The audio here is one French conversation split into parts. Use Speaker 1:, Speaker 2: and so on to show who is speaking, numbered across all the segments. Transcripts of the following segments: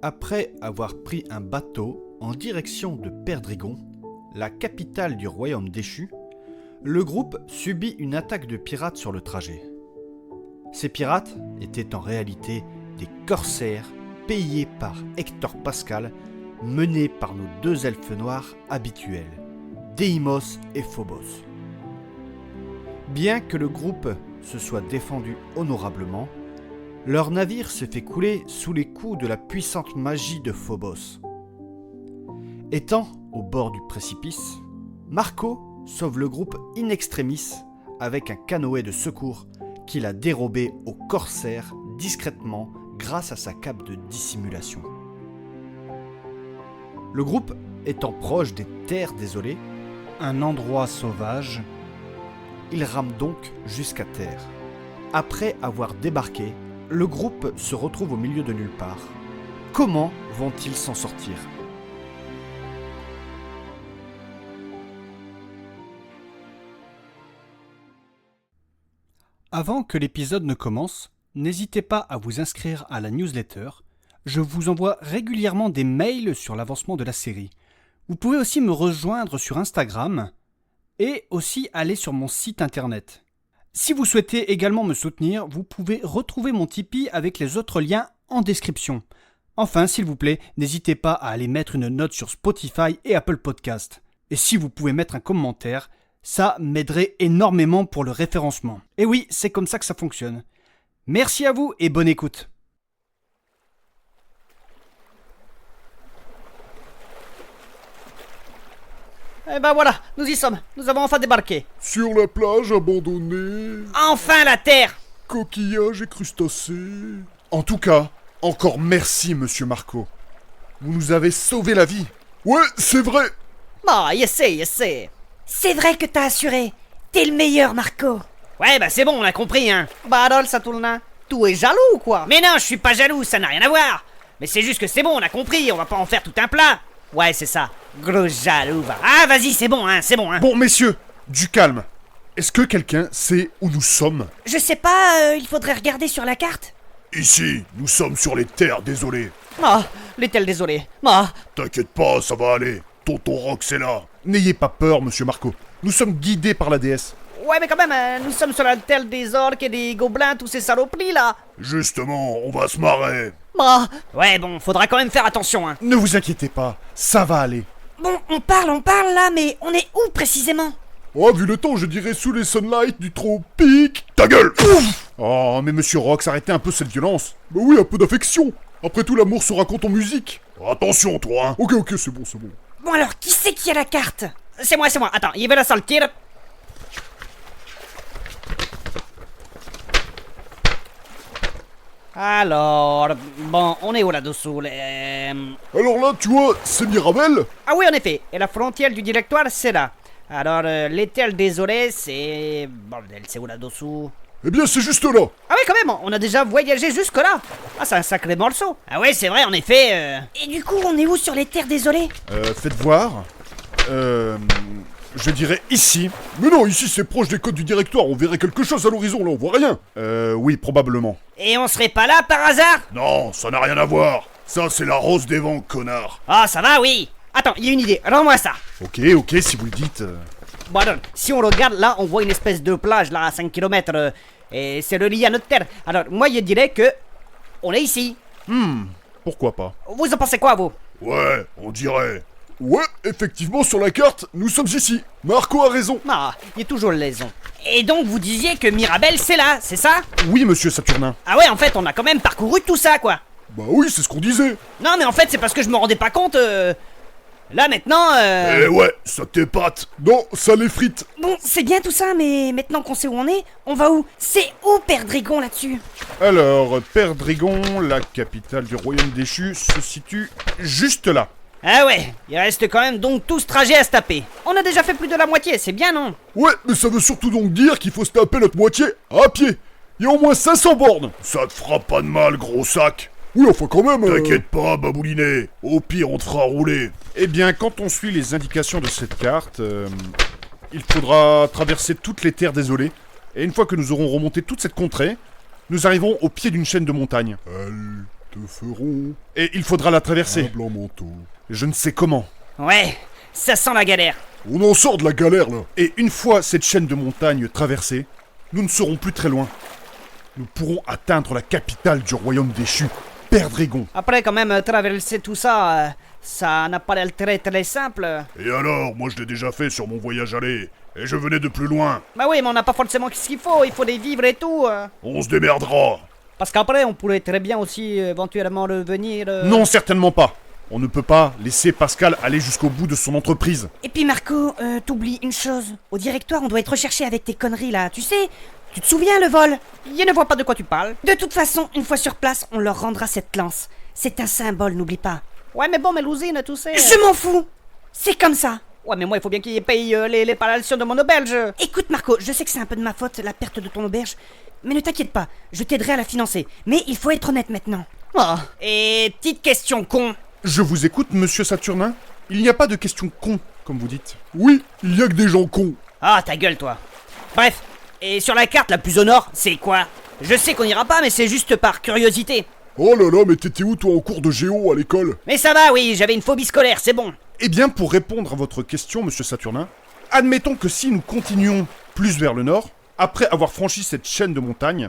Speaker 1: Après avoir pris un bateau en direction de Perdrigon, la capitale du royaume déchu, le groupe subit une attaque de pirates sur le trajet. Ces pirates étaient en réalité des corsaires payés par Hector Pascal, menés par nos deux elfes noirs habituels, Deimos et Phobos. Bien que le groupe se soit défendu honorablement, leur navire s'est fait couler sous les coups de la puissante magie de Phobos. Étant au bord du précipice, Marco sauve le groupe in extremis avec un canoë de secours qu'il a dérobé aux corsaires discrètement grâce à sa cape de dissimulation. Le groupe étant proche des terres désolées, un endroit sauvage, il rame donc jusqu'à terre. Après avoir débarqué, le groupe se retrouve au milieu de nulle part. Comment vont-ils s'en sortir ? Avant que l'épisode ne commence, n'hésitez pas à vous inscrire à la newsletter. Je vous envoie régulièrement des mails sur l'avancement de la série. Vous pouvez aussi me rejoindre sur Instagram et aussi aller sur mon site internet. Si vous souhaitez également me soutenir, vous pouvez retrouver mon Tipeee avec les autres liens en description. Enfin, s'il vous plaît, n'hésitez pas à aller mettre une note sur Spotify et Apple Podcast. Et si vous pouvez mettre un commentaire, ça m'aiderait énormément pour le référencement. Et oui, c'est comme ça que ça fonctionne. Merci à vous et bonne écoute.
Speaker 2: Eh ben voilà, nous y sommes. Nous avons enfin débarqué.
Speaker 3: Sur la plage abandonnée,
Speaker 2: Enfin la terre.
Speaker 3: coquillages et crustacés. En tout cas, encore merci, monsieur Marco. Vous nous avez sauvé la vie. Ouais, c'est vrai.
Speaker 2: Bah, yes.
Speaker 4: C'est vrai que t'as assuré. T'es le meilleur, Marco.
Speaker 2: Ouais, bah c'est bon, on a compris, hein. Badol, Satulna. Tout est jaloux ou quoi? Mais non, je suis pas jaloux, ça n'a rien à voir. Mais c'est juste que c'est bon, on a compris, on va pas en faire tout un plat. Ouais, c'est ça. Gros jaloux, va. Ah, vas-y, c'est bon, hein.
Speaker 3: Bon, messieurs, du calme. Est-ce que quelqu'un sait où nous sommes?
Speaker 4: Je sais pas, il faudrait regarder sur la carte.
Speaker 3: Ici, nous sommes sur les terres désolées.
Speaker 2: Ah, l'est-elle désolée? Ah,
Speaker 3: T'inquiète pas, ça va aller. Tonton Rox est là. N'ayez pas peur, monsieur Marco. Nous sommes guidés par la déesse.
Speaker 2: ouais, mais quand même, nous sommes sur la terre des orques et des gobelins, tous ces saloperies, là.
Speaker 3: Justement, on va se marrer.
Speaker 2: Ah, ouais, bon, faudra quand même faire attention, hein.
Speaker 3: Ne vous inquiétez pas, ça va aller.
Speaker 4: Bon, on parle là, mais on est où précisément?
Speaker 3: Oh, vu le temps, je dirais sous les sunlights du tropique. Ta gueule! Ouf. Oh, mais monsieur Rox, arrêtez un peu cette violence. Bah oui, un peu d'affection. Après tout, l'amour se raconte en musique. Attention, toi, hein. Ok, c'est bon.
Speaker 4: Bon alors, qui c'est qui a la carte?
Speaker 2: C'est moi. Attends, il va la sortir. Alors, bon, on est où là-dessous
Speaker 3: Alors là, tu vois, c'est Mirabel.
Speaker 2: Ah oui, en effet, et la frontière du directoire, c'est là. Alors, les terres désolées, c'est... Bordel, c'est où là-dessous?
Speaker 3: Eh bien, c'est juste là.
Speaker 2: Ah oui, quand même, on a déjà voyagé jusque-là. Ah, c'est un sacré morceau. Ah ouais, c'est vrai, en effet...
Speaker 4: Et du coup, on est où sur les terres désolées?
Speaker 3: Faites voir. Je dirais ici. Mais non, ici c'est proche des côtes du directoire, on verrait quelque chose à l'horizon, là on voit rien. Oui, probablement.
Speaker 2: Et on serait pas là par hasard?
Speaker 3: Non, ça n'a rien à voir. Ça, c'est la rose des vents, connard.
Speaker 2: Ah, ça va, oui. Attends, il y a une idée, rends-moi ça.
Speaker 3: Ok, si vous le dites.
Speaker 2: Bon alors, si on regarde là, on voit une espèce de plage là à 5 km et c'est relié à notre terre. Alors moi je dirais que on est ici.
Speaker 3: Pourquoi pas.
Speaker 2: Vous en pensez quoi vous?
Speaker 3: Ouais, on dirait. Ouais, effectivement, sur la carte, nous sommes ici. Marco a raison.
Speaker 2: Ah, il y a toujours raison. Et donc vous disiez que Mirabel c'est là, c'est ça?
Speaker 3: Oui, monsieur Saturnin.
Speaker 2: Ah ouais, en fait on a quand même parcouru tout ça quoi.
Speaker 3: Bah oui, c'est ce qu'on disait.
Speaker 2: Non mais en fait c'est parce que je me rendais pas compte. Là maintenant
Speaker 3: Eh ouais, ça t'épate. Non, ça les frites.
Speaker 4: Bon, c'est bien tout ça, mais maintenant qu'on sait où on va où? C'est où Perdrigon là-dessus?
Speaker 3: Alors, Perdrigon, la capitale du royaume déchu, se situe juste là.
Speaker 2: Ah ouais, il reste quand même donc tout ce trajet à se taper. On a déjà fait plus de la moitié, c'est bien non?
Speaker 3: Ouais, mais ça veut surtout donc dire qu'il faut se taper notre moitié à pied. Il y a au moins 500 bornes. Ça te fera pas de mal, gros sac. Oui, enfin quand même... T'inquiète pas, baboulinet. Au pire, on te fera rouler. Eh bien, quand on suit les indications de cette carte, il faudra traverser toutes les terres désolées. Et une fois que nous aurons remonté toute cette contrée, nous arriverons au pied d'une chaîne de montagnes. te feront
Speaker 5: Et il faudra la
Speaker 3: un
Speaker 5: traverser.
Speaker 3: blanc manteau.
Speaker 5: Je ne sais comment.
Speaker 2: Ouais, ça sent la galère.
Speaker 3: On en sort de la galère, là.
Speaker 5: Et une fois cette chaîne de montagnes traversée, nous ne serons plus très loin. Nous pourrons atteindre la capitale du royaume déchu, Perdrégon.
Speaker 2: Après, quand même, traverser tout ça, ça n'a pas l'air très très simple.
Speaker 3: Et alors, moi je l'ai déjà fait sur mon voyage aller. Et je venais de plus loin.
Speaker 2: Bah oui, mais on n'a pas forcément ce qu'il faut des vivres et tout.
Speaker 3: On se démerdera.
Speaker 2: Parce qu'après, on pourrait très bien aussi éventuellement revenir.
Speaker 5: Non, certainement pas. On ne peut pas laisser Pascal aller jusqu'au bout de son entreprise.
Speaker 4: Et puis Marco, t'oublies une chose. Au directoire, on doit être recherché avec tes conneries là, tu sais. Tu te souviens le vol?
Speaker 2: Je ne vois pas de quoi tu parles.
Speaker 4: De toute façon, une fois sur place, on leur rendra cette lance. C'est un symbole, n'oublie pas.
Speaker 2: Ouais, mais bon, mais l'usine, tu sais.
Speaker 4: Je m'en fous. C'est comme ça.
Speaker 2: Ouais, mais moi, il faut bien qu'il paye les palliations de mon auberge.
Speaker 4: Écoute Marco, je sais que c'est un peu de ma faute, la perte de ton auberge. Mais ne t'inquiète pas, je t'aiderai à la financer. Mais il faut être honnête maintenant.
Speaker 2: Oh. Et petite question con.
Speaker 5: Je vous écoute, monsieur Saturnin. Il n'y a pas de question con, comme vous dites.
Speaker 3: Oui, il y a que des gens cons.
Speaker 2: Ah, ta gueule, toi. Bref, et sur la carte la plus au nord, c'est quoi? Je sais qu'on ira pas, mais c'est juste par curiosité.
Speaker 3: Oh là là, mais t'étais où toi en cours de géo à l'école?
Speaker 2: Mais ça va, oui, j'avais une phobie scolaire, c'est bon.
Speaker 5: Eh bien, pour répondre à votre question, monsieur Saturnin, admettons que si nous continuions plus vers le nord, après avoir franchi cette chaîne de montagnes,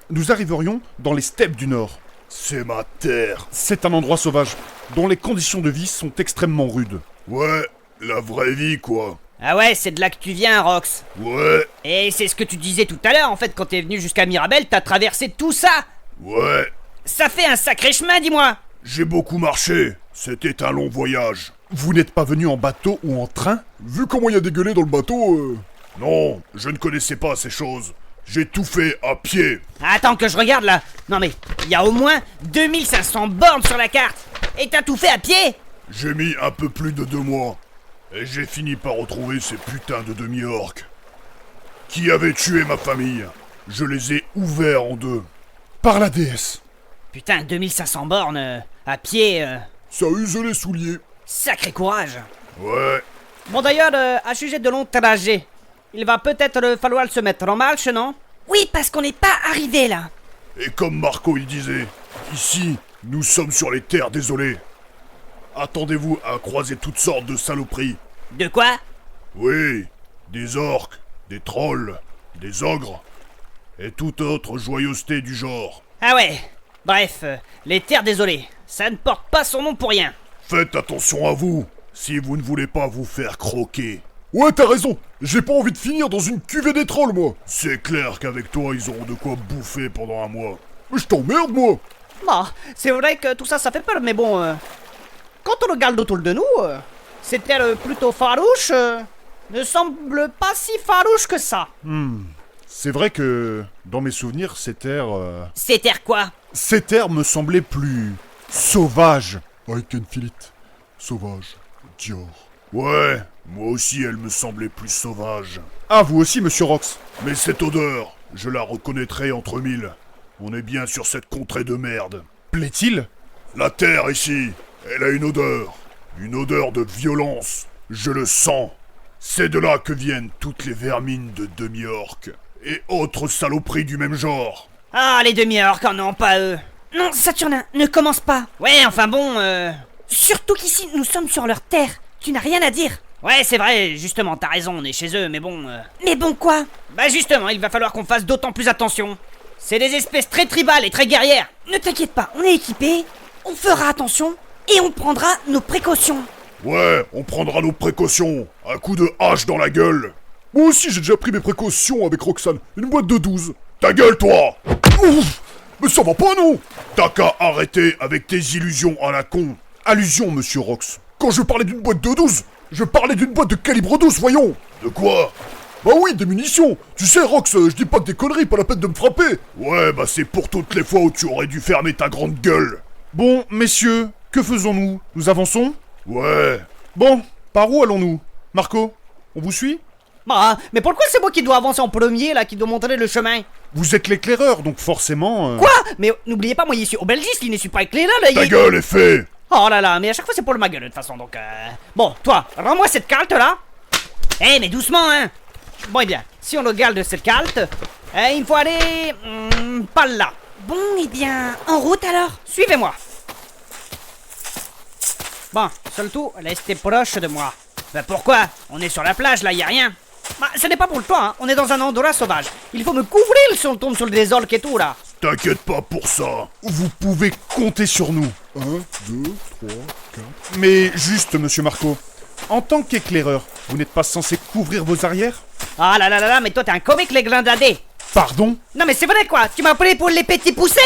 Speaker 5: nous arriverions dans les steppes du nord.
Speaker 3: C'est ma terre.
Speaker 5: C'est un endroit sauvage, dont les conditions de vie sont extrêmement rudes.
Speaker 3: Ouais, la vraie vie quoi.
Speaker 2: Ah ouais, c'est de là que tu viens, Rox.
Speaker 3: Ouais,
Speaker 2: Et c'est ce que tu disais tout à l'heure, en fait, quand t'es venu jusqu'à Mirabel, t'as traversé tout ça.
Speaker 3: ouais.
Speaker 2: Ça fait un sacré chemin, dis-moi.
Speaker 3: J'ai beaucoup marché. C'était un long voyage.
Speaker 5: Vous n'êtes pas venu en bateau ou en train?
Speaker 3: Vu comment il y a dégueulé dans le bateau, Non, je ne connaissais pas ces choses. J'ai tout fait à pied.
Speaker 2: Attends que je regarde là. Non mais, il y a au moins 2500 bornes sur la carte. Et t'as tout fait à pied?
Speaker 3: J'ai mis un peu plus de 2 mois. Et j'ai fini par retrouver ces putains de demi-orques. Qui avaient tué ma famille. Je les ai ouverts en deux.
Speaker 5: Par la déesse.
Speaker 2: Putain, 2500 bornes à pied.
Speaker 3: Ça use les souliers.
Speaker 2: Sacré courage.
Speaker 3: Ouais.
Speaker 2: Bon d'ailleurs, à sujet de long trajet, il va peut-être falloir se mettre en marche, non?
Speaker 4: Oui, parce qu'on n'est pas arrivé là.
Speaker 3: Et comme Marco il disait, ici, nous sommes sur les terres désolées. Attendez-vous à croiser toutes sortes de saloperies.
Speaker 2: De quoi?
Speaker 3: Oui, des orques, des trolls, des ogres, et toute autre joyeuseté du genre.
Speaker 2: Ah ouais. Bref, les terres désolées. Ça ne porte pas son nom pour rien.
Speaker 3: Faites attention à vous, si vous ne voulez pas vous faire croquer.
Speaker 5: Ouais, t'as raison. J'ai pas envie de finir dans une cuvée des trolls, moi.
Speaker 3: C'est clair qu'avec toi, ils auront de quoi bouffer pendant un mois. Mais je t'emmerde, moi.
Speaker 2: Bon, c'est vrai que tout ça, ça fait peur, mais bon... quand on regarde autour de nous, ces terres plutôt farouches ne semblent pas si farouches que ça.
Speaker 5: C'est vrai que, dans mes souvenirs, ces terres...
Speaker 2: Ces terres quoi?
Speaker 5: Ces terres me semblaient plus... sauvages.
Speaker 3: I can feel it. Sauvage. Dior. Ouais, moi aussi elle me semblait plus sauvage.
Speaker 5: Ah, vous aussi, monsieur Rox.
Speaker 3: Mais cette odeur, je la reconnaîtrai entre mille. On est bien sur cette contrée de merde.
Speaker 5: Plaît-il?
Speaker 3: La terre ici, elle a une odeur. Une odeur de violence. Je le sens. C'est de là que viennent toutes les vermines de demi-orques. Et autres saloperies du même genre.
Speaker 2: Ah, les demi-orques, oh non, pas eux.
Speaker 4: Non, Saturnin, ne commence pas.
Speaker 2: Ouais, enfin bon,
Speaker 4: Surtout qu'ici, nous sommes sur leur terre. Tu n'as rien à dire.
Speaker 2: ouais, c'est vrai, justement, t'as raison, on est chez eux, mais bon...
Speaker 4: Mais bon quoi?
Speaker 2: Bah justement, il va falloir qu'on fasse d'autant plus attention. C'est des espèces très tribales et très guerrières.
Speaker 4: Ne t'inquiète pas, on est équipés, on fera attention et on prendra nos précautions.
Speaker 3: Ouais, on prendra nos précautions. Un coup de hache dans la gueule. Moi aussi j'ai déjà pris mes précautions avec Roxane. Une boîte de 12. Ta gueule toi! Ouf! Mais ça va pas non! T'as qu'à arrêter avec tes illusions à la con.
Speaker 5: Allusion, monsieur Rox.
Speaker 3: Quand je parlais d'une boîte de 12, je parlais d'une boîte de calibre 12, voyons. De quoi? Bah oui, des munitions. Tu sais, Rox, je dis pas que des conneries, pas la peine de me frapper. Ouais, bah c'est pour toutes les fois où tu aurais dû fermer ta grande gueule.
Speaker 5: Bon, messieurs, que faisons-nous? Nous avançons?
Speaker 3: Ouais.
Speaker 5: Bon, par où allons-nous? Marco, on vous suit?
Speaker 2: Bah, mais pourquoi c'est moi qui dois avancer en premier, là, qui dois montrer le chemin?
Speaker 5: Vous êtes l'éclaireur, donc forcément...
Speaker 2: Quoi? Mais n'oubliez pas, moi, je suis aubergiste, il ne suis pas éclaireur, là,
Speaker 3: Ta gueule est fait.
Speaker 2: Oh là là, mais à chaque fois c'est pour ma gueule de toute façon, donc Bon, toi, rends-moi cette carte là. Eh, mais doucement, hein. Bon, eh bien, si on regarde cette carte, il me faut aller... par là.
Speaker 4: Bon, eh bien, en route alors.
Speaker 2: Suivez-moi. Bon, surtout, restez proche de moi. Ben pourquoi? On est sur la plage, là, y a rien. Bah, ce n'est pas pour le temps, hein. On est dans un endroit sauvage. Il faut me couvrir si on tombe sur des orques et tout, là.
Speaker 3: T'inquiète pas pour ça.
Speaker 5: Vous pouvez compter sur nous. 1, 2, 3, 4... Mais juste, monsieur Marco, en tant qu'éclaireur, vous n'êtes pas censé couvrir vos arrières?
Speaker 2: Ah là là là là, mais toi t'es un comique les glindadés.
Speaker 5: Pardon?
Speaker 2: Non mais c'est vrai quoi, tu m'as pris pour les petits poussés?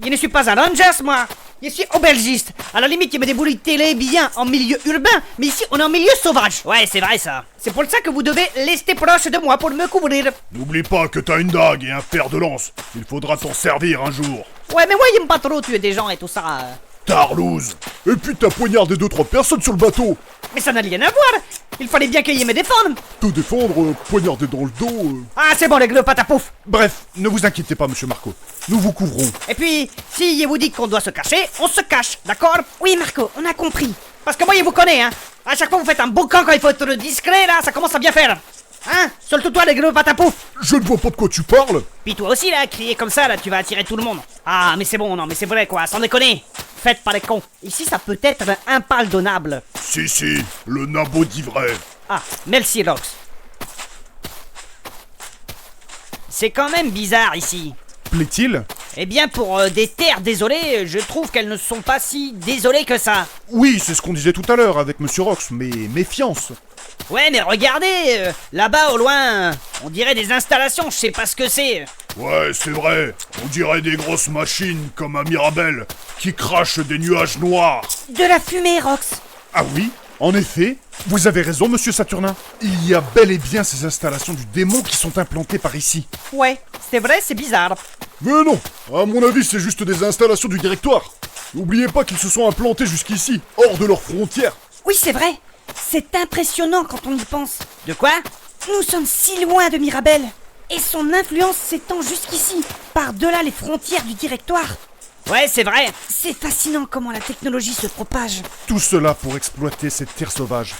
Speaker 2: Je ne suis pas un rangers moi. Je suis aubergiste. À la limite, il me débrouille télé bien en milieu urbain, mais ici on est en milieu sauvage. Ouais, c'est vrai ça. C'est pour ça que vous devez rester proche de moi pour me couvrir.
Speaker 3: N'oublie pas que t'as une dague et un fer de lance. Il faudra t'en servir un jour.
Speaker 2: Ouais, mais moi j'aime pas trop tuer des gens et tout ça.
Speaker 3: Tarlouse.
Speaker 5: Et puis t'as poignardé 2-3 personnes sur le bateau.
Speaker 2: Mais ça n'a rien à voir. Il fallait bien qu'il me défende.
Speaker 5: Te défendre, poignarder dans le dos...
Speaker 2: Ah, c'est bon les gros patapouf.
Speaker 5: Bref, ne vous inquiétez pas, monsieur Marco. Nous vous couvrons.
Speaker 2: Et puis, si je vous dis qu'on doit se cacher, on se cache, d'accord?
Speaker 4: Oui, Marco, on a compris.
Speaker 2: Parce que moi, je vous connais, hein. À chaque fois, vous faites un beau camp quand il faut être discret, là, ça commence à bien faire. Hein? Surtout toi, les gros patapouf.
Speaker 5: Je ne vois pas de quoi tu parles.
Speaker 2: Puis toi aussi, là, crier comme ça, là, tu vas attirer tout le monde. Ah, mais c'est bon, non, mais c'est vrai, quoi, sans déconner. Faites pas les cons. Ici, ça peut être impardonnable.
Speaker 3: Si, le nabot dit vrai.
Speaker 2: Ah, merci, Rox. C'est quand même bizarre, ici.
Speaker 5: Plaît-il?
Speaker 2: Eh bien, pour des terres désolées, je trouve qu'elles ne sont pas si désolées que ça.
Speaker 5: Oui, c'est ce qu'on disait tout à l'heure avec monsieur Rox, mais méfiance.
Speaker 2: Ouais, mais regardez, là-bas au loin, on dirait des installations, je sais pas ce que c'est.
Speaker 3: Ouais, c'est vrai. On dirait des grosses machines comme à Mirabel qui crachent des nuages noirs.
Speaker 4: De la fumée, Rox.
Speaker 5: Ah oui, en effet, vous avez raison, monsieur Saturnin. Il y a bel et bien ces installations du démon qui sont implantées par ici.
Speaker 2: Ouais, c'est vrai, c'est bizarre.
Speaker 5: Mais non, à mon avis, c'est juste des installations du directoire. N'oubliez pas qu'ils se sont implantés jusqu'ici, hors de leurs frontières.
Speaker 4: Oui, c'est vrai. C'est impressionnant quand on y pense.
Speaker 2: De quoi?
Speaker 4: Nous sommes si loin de Mirabel. Et son influence s'étend jusqu'ici, par-delà les frontières du directoire.
Speaker 2: Ouais, c'est vrai.
Speaker 4: C'est fascinant comment la technologie se propage.
Speaker 5: Tout cela pour exploiter cette terre sauvage.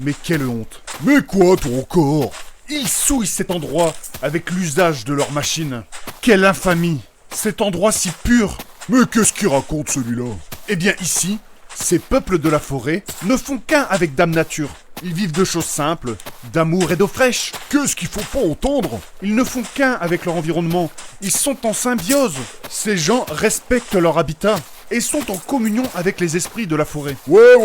Speaker 5: Mais quelle honte. Mais quoi, toi encore? Ils souillent cet endroit avec l'usage de leurs machines. Quelle infamie. Cet endroit si pur. Mais qu'est-ce qu'il raconte celui-là? Eh bien ici, ces peuples de la forêt ne font qu'un avec Dame Nature. Ils vivent de choses simples, d'amour et d'eau fraîche. Qu'est-ce qu'il faut pas entendre? Ils ne font qu'un avec leur environnement. Ils sont en symbiose. Ces gens respectent leur habitat et sont en communion avec les esprits de la forêt. Ouais,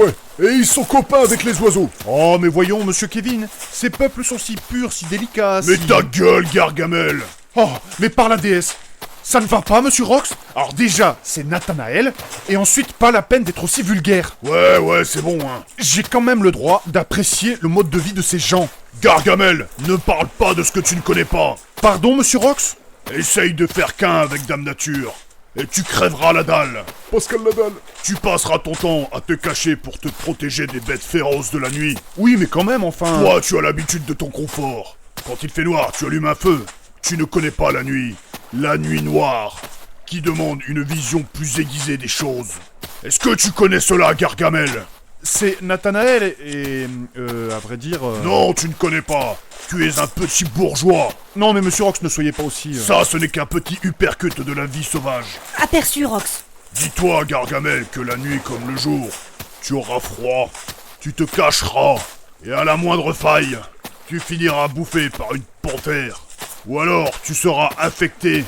Speaker 5: et ils sont copains avec les oiseaux. Oh, mais voyons, monsieur Kevin, ces peuples sont si purs, si délicats,
Speaker 3: Mais
Speaker 5: si...
Speaker 3: ta gueule, Gargamel.
Speaker 5: Oh, mais par la déesse, ça ne va pas, monsieur Rox? Alors déjà, c'est Nathanaël, et ensuite, pas la peine d'être aussi vulgaire.
Speaker 3: Ouais, c'est bon, hein.
Speaker 5: J'ai quand même le droit d'apprécier le mode de vie de ces gens.
Speaker 3: Gargamel, ne parle pas de ce que tu ne connais pas.
Speaker 5: Pardon, monsieur Rox?
Speaker 3: Essaye de faire qu'un avec Dame Nature, et tu crèveras la dalle.
Speaker 5: Pascal Nadal.
Speaker 3: Tu passeras ton temps à te cacher pour te protéger des bêtes féroces de la nuit.
Speaker 5: Oui, mais quand même, enfin...
Speaker 3: Toi, tu as l'habitude de ton confort. Quand il fait noir, tu allumes un feu. Tu ne connais pas la nuit noire, qui demande une vision plus aiguisée des choses. Est-ce que tu connais cela, Gargamel?
Speaker 5: C'est Nathanaël et... à vrai dire...
Speaker 3: Non, tu ne connais pas. Tu es un petit bourgeois.
Speaker 5: Non, mais monsieur Rox, ne soyez pas aussi...
Speaker 3: Ça, ce n'est qu'un petit uppercut de la vie sauvage.
Speaker 4: Aperçu, Rox.
Speaker 3: Dis-toi, Gargamel, que la nuit comme le jour, tu auras froid, tu te cacheras, et à la moindre faille, tu finiras bouffé par une panthère. Ou alors, tu seras infecté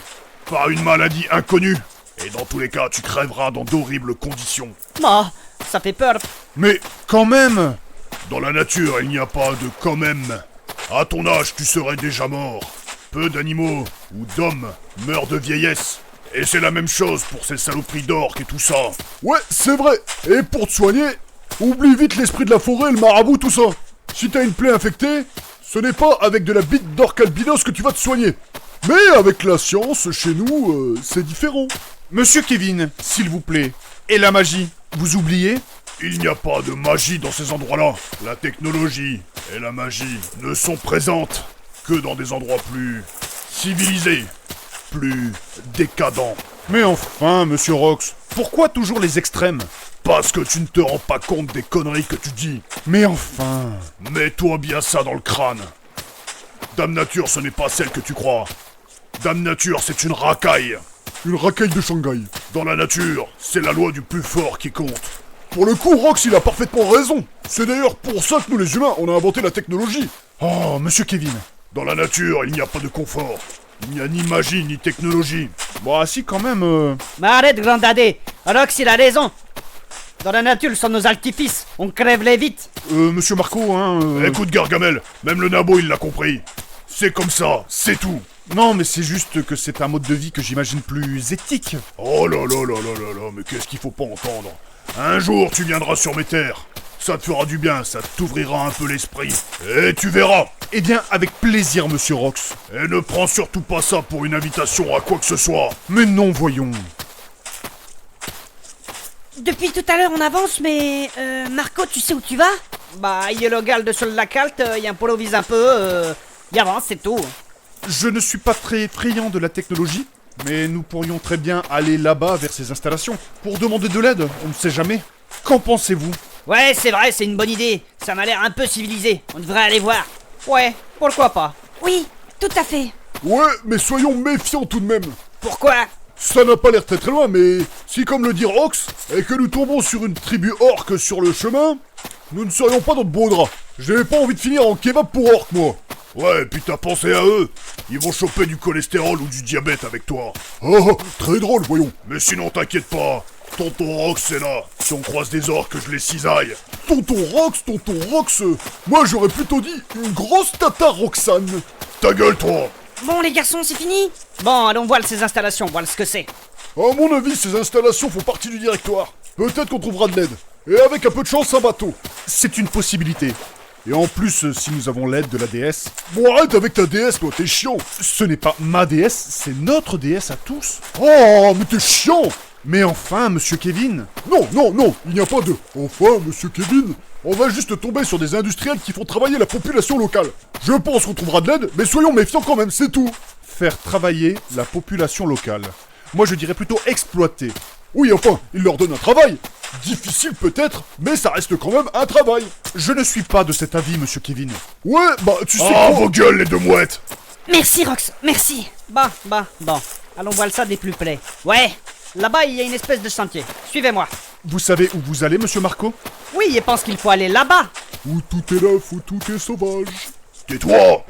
Speaker 3: par une maladie inconnue. Et dans tous les cas, tu crèveras dans d'horribles conditions.
Speaker 2: Oh, ça fait peur.
Speaker 5: Mais quand même...
Speaker 3: Dans la nature, il n'y a pas de quand même. À ton âge, tu serais déjà mort. Peu d'animaux ou d'hommes meurent de vieillesse. Et c'est la même chose pour ces saloperies d'orques et tout ça.
Speaker 5: Ouais, c'est vrai. Et pour te soigner, oublie vite l'esprit de la forêt, le marabout, tout ça. Si t'as une plaie infectée, ce n'est pas avec de la bite d'orque albinos que tu vas te soigner. Mais avec la science, chez nous, c'est différent. Monsieur Kevin, s'il vous plaît, et la magie, vous oubliez?
Speaker 3: Il n'y a pas de magie dans ces endroits-là. La technologie et la magie ne sont présentes que dans des endroits plus civilisés, plus décadents.
Speaker 5: Mais enfin, monsieur Rox, pourquoi toujours les extrêmes?
Speaker 3: Parce que tu ne te rends pas compte des conneries que tu dis.
Speaker 5: Mais enfin...
Speaker 3: Mets-toi bien ça dans le crâne. Dame Nature, ce n'est pas celle que tu crois. Dame Nature, c'est une racaille. Une racaille de Shanghai. Dans la nature, c'est la loi du plus fort qui compte. Pour le coup, Rox, il a parfaitement raison. C'est d'ailleurs pour ça que nous les humains, on a inventé la technologie.
Speaker 5: Oh, monsieur Kevin.
Speaker 3: Dans la nature, il n'y a pas de confort. Il n'y a ni magie, ni technologie.
Speaker 5: Bah si, quand même,
Speaker 2: Mais arrête, grand dadé. Rox, il a raison. Dans la nature, ce sont nos artifices. On crève les vite.
Speaker 5: Monsieur Marco, hein...
Speaker 3: Écoute, Gargamel, même le nabo, il l'a compris. C'est comme ça, c'est tout.
Speaker 5: Non, mais c'est juste que c'est un mode de vie que j'imagine plus éthique.
Speaker 3: Oh là là là là là là, mais qu'est-ce qu'il faut pas entendre. Un jour, tu viendras sur mes terres. Ça te fera du bien, ça t'ouvrira un peu l'esprit. Et tu verras.
Speaker 5: Eh bien, avec plaisir, monsieur Rox.
Speaker 3: Et ne prends surtout pas ça pour une invitation à quoi que ce soit.
Speaker 5: Mais non, voyons.
Speaker 4: Depuis tout à l'heure, on avance, mais... Marco, tu sais où tu vas?
Speaker 2: Bah, il est le galde sur la carte, il improvise un peu, il avance, c'est tout.
Speaker 5: Je ne suis pas très friand de la technologie, mais nous pourrions très bien aller là-bas vers ces installations pour demander de l'aide, on ne sait jamais. Qu'en pensez-vous?
Speaker 2: Ouais, c'est vrai, c'est une bonne idée. Ça m'a l'air un peu civilisé. On devrait aller voir. Ouais, pourquoi pas?
Speaker 4: Oui, tout à fait.
Speaker 3: Ouais, mais soyons méfiants tout de même.
Speaker 2: Pourquoi?
Speaker 3: Ça n'a pas l'air très très loin, mais si comme le dit Rox, et que nous tombons sur une tribu orque sur le chemin, nous ne serions pas dans de beaux draps. J'avais pas envie de finir en kebab pour orque, moi. Ouais, et puis t'as pensé à eux. Ils vont choper du cholestérol ou du diabète avec toi. Oh, très drôle, voyons. Mais sinon, t'inquiète pas. Tonton Rox est là. Si on croise des orques, je les cisaille. Tonton Rox, moi j'aurais plutôt dit une grosse tata Roxane. Ta gueule, toi.
Speaker 4: Bon, les garçons, c'est fini?
Speaker 2: Bon, allons voir ces installations, voir ce que c'est.
Speaker 3: À mon avis, ces installations font partie du directoire. Peut-être qu'on trouvera de l'aide. Et avec un peu de chance, un bateau.
Speaker 5: C'est une possibilité. Et en plus, si nous avons l'aide de la déesse...
Speaker 3: Bon, arrête avec ta déesse, toi, t'es chiant.
Speaker 5: Ce n'est pas ma déesse, c'est notre déesse à tous.
Speaker 3: Oh, mais t'es chiant.
Speaker 5: Mais enfin, monsieur Kevin.
Speaker 3: Non, non, non, il n'y a pas de... Enfin, monsieur Kevin, on va juste tomber sur des industriels qui font travailler la population locale. Je pense qu'on trouvera de l'aide, mais soyons méfiants quand même, c'est tout.
Speaker 5: Faire travailler la population locale. Moi, je dirais plutôt exploiter.
Speaker 3: Oui, enfin, il leur donne un travail. Difficile peut-être, mais ça reste quand même un travail.
Speaker 5: Je ne suis pas de cet avis, monsieur Kevin.
Speaker 3: Ouais, bah, tu sais
Speaker 5: Oh,
Speaker 3: quoi...
Speaker 5: vos gueules, les deux mouettes.
Speaker 4: Merci, Rox, merci.
Speaker 2: Bon. Allons voir ça de plus près. Ouais, là-bas, il y a une espèce de sentier. Suivez-moi.
Speaker 5: Vous savez où vous allez, monsieur Marco?
Speaker 2: Oui, je pense qu'il faut aller là-bas.
Speaker 3: Où tout est neuf, où tout est sauvage. Tais-toi.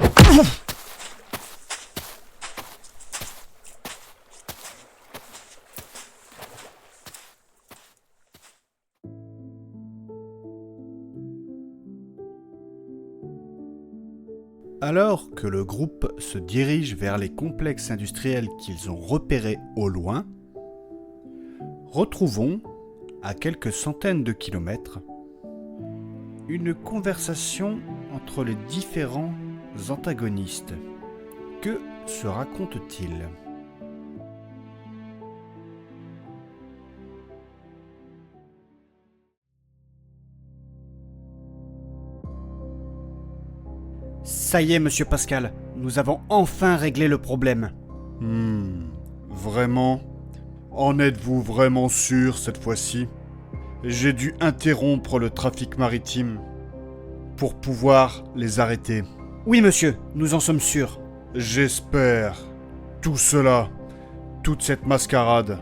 Speaker 1: Alors que le groupe se dirige vers les complexes industriels qu'ils ont repérés au loin, retrouvons, à quelques centaines de kilomètres, une conversation entre les différents antagonistes. Que se raconte-t-il ? Ça y est, monsieur Pascal, nous avons enfin réglé le problème.
Speaker 5: Vraiment? En êtes-vous vraiment sûr cette fois-ci? J'ai dû interrompre le trafic maritime pour pouvoir les arrêter.
Speaker 1: Oui, monsieur, nous en sommes sûrs.
Speaker 5: J'espère. Tout cela, toute cette mascarade,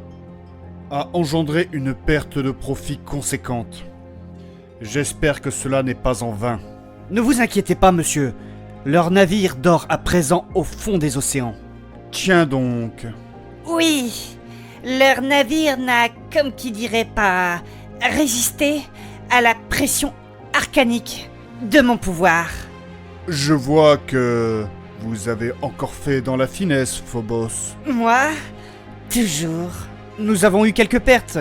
Speaker 5: a engendré une perte de profit conséquente. J'espère que cela n'est pas en vain.
Speaker 1: Ne vous inquiétez pas, monsieur. Leur navire dort à présent au fond des océans.
Speaker 5: Tiens donc.
Speaker 4: Oui, leur navire n'a, comme qui dirait pas, résisté à la pression arcanique de mon pouvoir.
Speaker 5: Je vois que vous avez encore fait dans la finesse, Phobos.
Speaker 4: Moi, toujours.
Speaker 1: Nous avons eu quelques pertes,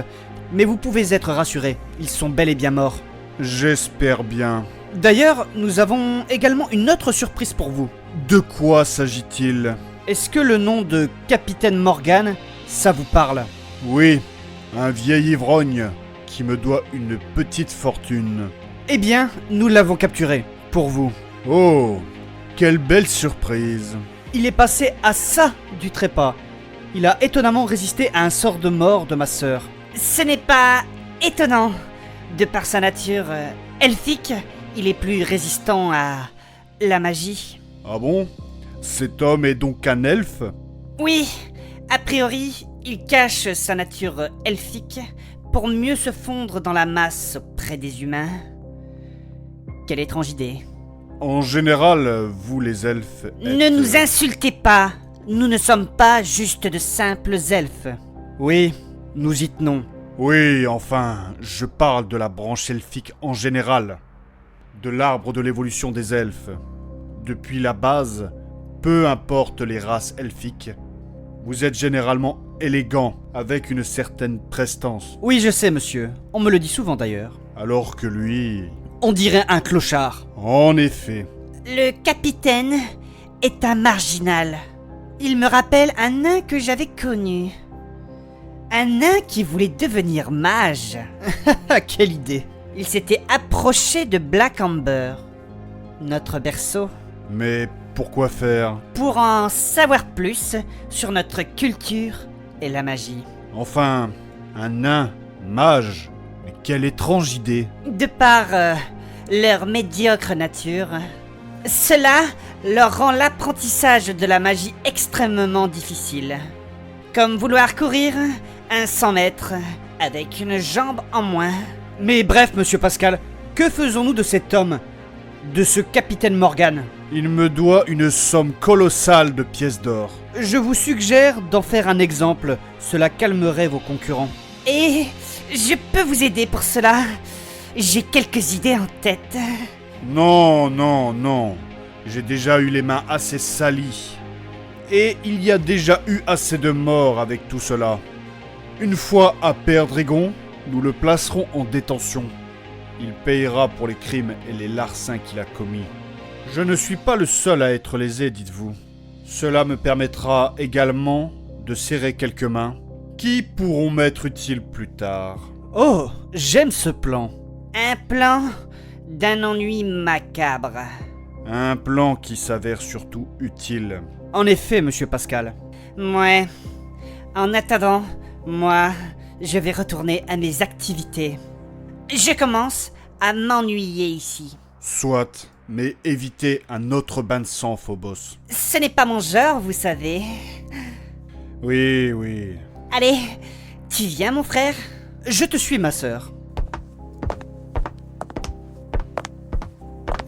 Speaker 1: mais vous pouvez être rassurés, ils sont bel et bien morts.
Speaker 5: J'espère bien.
Speaker 1: D'ailleurs, nous avons également une autre surprise pour vous.
Speaker 5: De quoi s'agit-il?
Speaker 1: Est-ce que le nom de Capitaine Morgan, ça vous parle?
Speaker 5: Oui, un vieil ivrogne qui me doit une petite fortune.
Speaker 1: Eh bien, nous l'avons capturé, pour vous.
Speaker 5: Oh, quelle belle surprise.
Speaker 1: Il est passé à ça du trépas. Il a étonnamment résisté à un sort de mort de ma sœur.
Speaker 4: Ce n'est pas étonnant. De par sa nature elfique, il est plus résistant à la magie.
Speaker 5: Ah bon? Cet homme est donc un elfe?
Speaker 4: Oui, A priori, il cache sa nature elfique pour mieux se fondre dans la masse auprès des humains. Quelle étrange idée.
Speaker 5: En général, vous les elfes...
Speaker 4: Ne nous insultez pas. Nous ne sommes pas juste de simples elfes.
Speaker 1: Oui, nous y tenons.
Speaker 5: Oui, enfin, je parle de la branche elfique en général. De l'arbre de l'évolution des elfes. Depuis la base, peu importe les races elfiques, vous êtes généralement élégant, avec une certaine prestance.
Speaker 1: Oui, je sais, monsieur. On me le dit souvent d'ailleurs.
Speaker 5: Alors que lui...
Speaker 1: On dirait un clochard.
Speaker 5: En effet.
Speaker 4: Le capitaine est un marginal. Il me rappelle un nain que j'avais connu. Un nain qui voulait devenir mage.
Speaker 1: Quelle idée.
Speaker 4: Il s'était approché de Black Amber, notre berceau,
Speaker 5: Mais pourquoi faire?
Speaker 4: pour en savoir plus sur notre culture et la magie.
Speaker 5: Enfin, un nain, mage. Mais quelle étrange idée.
Speaker 4: De par leur médiocre nature, cela leur rend l'apprentissage de la magie extrêmement difficile. Comme vouloir courir un 100 mètres avec une jambe en moins.
Speaker 1: Mais bref, monsieur Pascal, que faisons-nous de cet homme? De ce capitaine Morgan?
Speaker 5: Il me doit une somme colossale de pièces d'or.
Speaker 1: Je vous suggère d'en faire un exemple. Cela calmerait vos concurrents.
Speaker 4: Et je peux vous aider pour cela. J'ai quelques idées en tête.
Speaker 5: Non, non, non. J'ai déjà eu les mains assez salies. Et il y a déjà eu assez de morts avec tout cela. Une fois à Perdrigon, nous le placerons en détention. Il payera pour les crimes et les larcins qu'il a commis. Je ne suis pas le seul à être lésé, dites-vous. Cela me permettra également de serrer quelques mains qui pourront m'être utiles plus tard.
Speaker 1: Oh, j'aime ce plan.
Speaker 4: Un plan d'un ennui macabre.
Speaker 5: Un plan qui s'avère surtout utile.
Speaker 1: En effet, monsieur Pascal.
Speaker 4: Ouais. En attendant, moi, je vais retourner à mes activités. Je commence à m'ennuyer ici.
Speaker 5: Soit, mais évitez un autre bain de sang, Phobos.
Speaker 4: Ce n'est pas mon genre, vous savez.
Speaker 5: Oui, oui.
Speaker 4: Allez, tu viens, mon frère?
Speaker 1: Je te suis, ma sœur.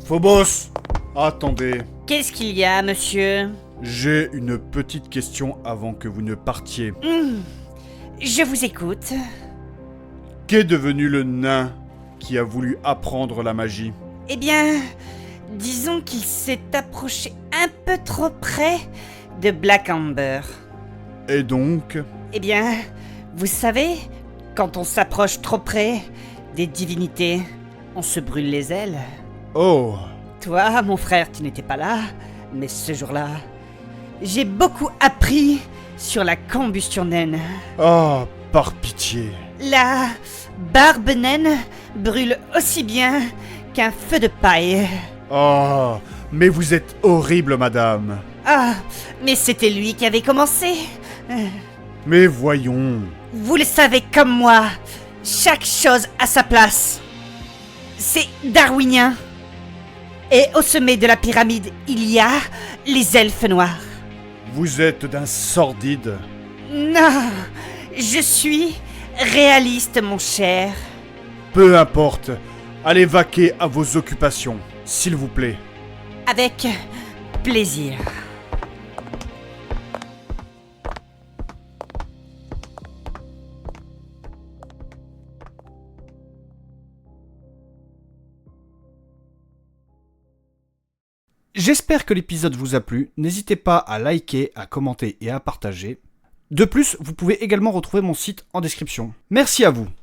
Speaker 5: Phobos! Attendez.
Speaker 4: Qu'est-ce qu'il y a, monsieur?
Speaker 5: J'ai une petite question avant que vous ne partiez.
Speaker 4: Je vous écoute.
Speaker 5: Qu'est devenu le nain qui a voulu apprendre la magie?
Speaker 4: Eh bien, disons qu'il s'est approché un peu trop près de Black Amber.
Speaker 5: Et donc?
Speaker 4: Eh bien, vous savez, quand on s'approche trop près des divinités, on se brûle les ailes.
Speaker 5: Oh!
Speaker 4: Toi, mon frère, tu n'étais pas là, mais ce jour-là, j'ai beaucoup appris sur la combustion naine.
Speaker 5: Ah, par pitié.
Speaker 4: La barbe naine brûle aussi bien qu'un feu de paille.
Speaker 5: Ah, mais vous êtes horrible, madame.
Speaker 4: Ah, mais c'était lui qui avait commencé.
Speaker 5: Mais voyons.
Speaker 4: Vous le savez comme moi, chaque chose a sa place. C'est darwinien. Et au sommet de la pyramide, il y a les elfes noirs.
Speaker 5: Vous êtes d'un sordide.
Speaker 4: Non, je suis réaliste, mon cher.
Speaker 5: Peu importe. Allez vaquer à vos occupations, s'il vous plaît.
Speaker 4: Avec plaisir.
Speaker 1: J'espère que l'épisode vous a plu. N'hésitez pas à liker, à commenter et à partager. De plus, vous pouvez également retrouver mon site en description. Merci à vous.